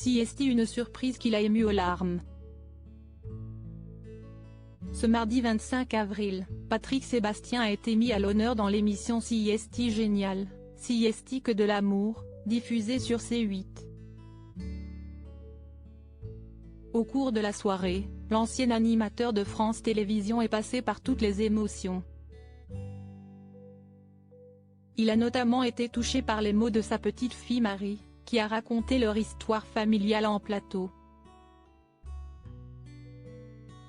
CST, une surprise qui l'a ému aux larmes. Ce mardi 25 avril, Patrick Sébastien a été mis à l'honneur dans l'émission CST Génial, CST que de l'amour, diffusée sur C8. Au cours de la soirée, l'ancien animateur de France Télévisions est passé par toutes les émotions. Il a notamment été touché par les mots de sa petite fille Marie, qui a raconté leur histoire familiale en plateau.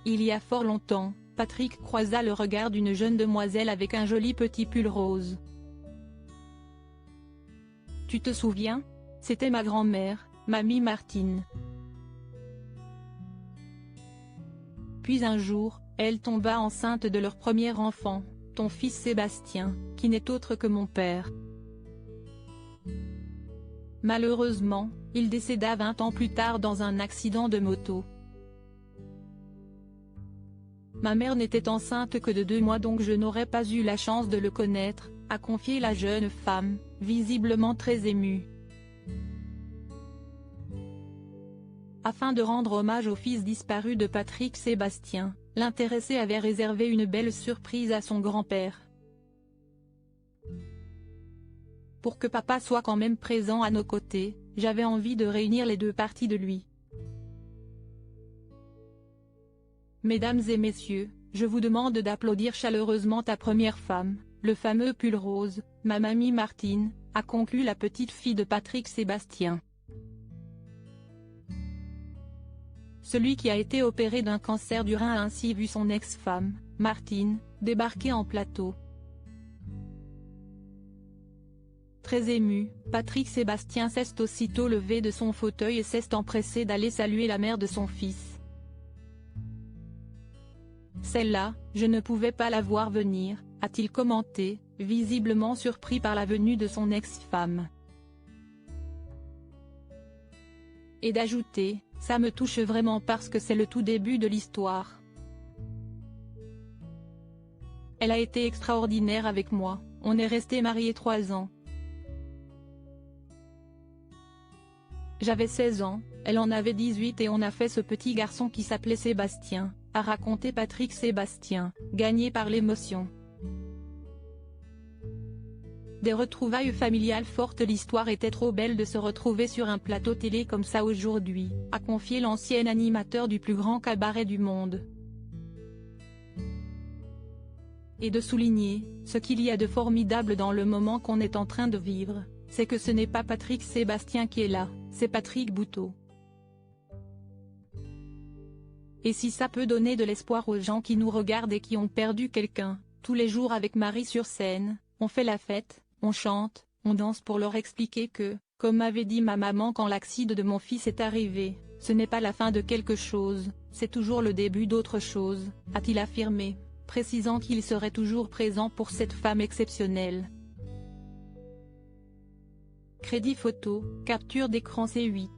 Il y a fort longtemps, Patrick croisa le regard d'une jeune demoiselle avec un joli petit pull rose. « Tu te souviens ? C'était ma grand-mère, mamie Martine. » Puis un jour, elle tomba enceinte de leur premier enfant, ton fils Sébastien, qui n'est autre que mon père. Malheureusement, il décéda 20 ans plus tard dans un accident de moto. Ma mère n'était enceinte que de 2 mois, donc je n'aurais pas eu la chance de le connaître, a confié la jeune femme, visiblement très émue. Afin de rendre hommage au fils disparu de Patrick Sébastien, l'intéressé avait réservé une belle surprise à son grand-père. Pour que papa soit quand même présent à nos côtés, j'avais envie de réunir les deux parties de lui. Mesdames et messieurs, je vous demande d'applaudir chaleureusement ta première femme, le fameux pull rose, ma mamie Martine, a conclu la petite fille de Patrick Sébastien. Celui qui a été opéré d'un cancer du rein a ainsi vu son ex-femme, Martine, débarquer en plateau. Très ému, Patrick Sébastien s'est aussitôt levé de son fauteuil et s'est empressé d'aller saluer la mère de son fils. Celle-là, je ne pouvais pas la voir venir, a-t-il commenté, visiblement surpris par la venue de son ex-femme. Et d'ajouter, ça me touche vraiment parce que c'est le tout début de l'histoire. Elle a été extraordinaire avec moi, on est restés mariés 3 ans. J'avais 16 ans, elle en avait 18 et on a fait ce petit garçon qui s'appelait Sébastien, a raconté Patrick Sébastien, gagné par l'émotion. Des retrouvailles familiales fortes. L'histoire était trop belle de se retrouver sur un plateau télé comme ça aujourd'hui, a confié l'ancien animateur du plus grand cabaret du monde. Et de souligner, ce qu'il y a de formidable dans le moment qu'on est en train de vivre, c'est que ce n'est pas Patrick Sébastien qui est là, c'est Patrick Bouteau. Et si ça peut donner de l'espoir aux gens qui nous regardent et qui ont perdu quelqu'un, tous les jours avec Marie sur scène, on fait la fête, on chante, on danse pour leur expliquer que, comme m'avait dit ma maman quand l'accident de mon fils est arrivé, ce n'est pas la fin de quelque chose, c'est toujours le début d'autre chose, a-t-il affirmé, précisant qu'il serait toujours présent pour cette femme exceptionnelle. Crédit photo, capture d'écran C8.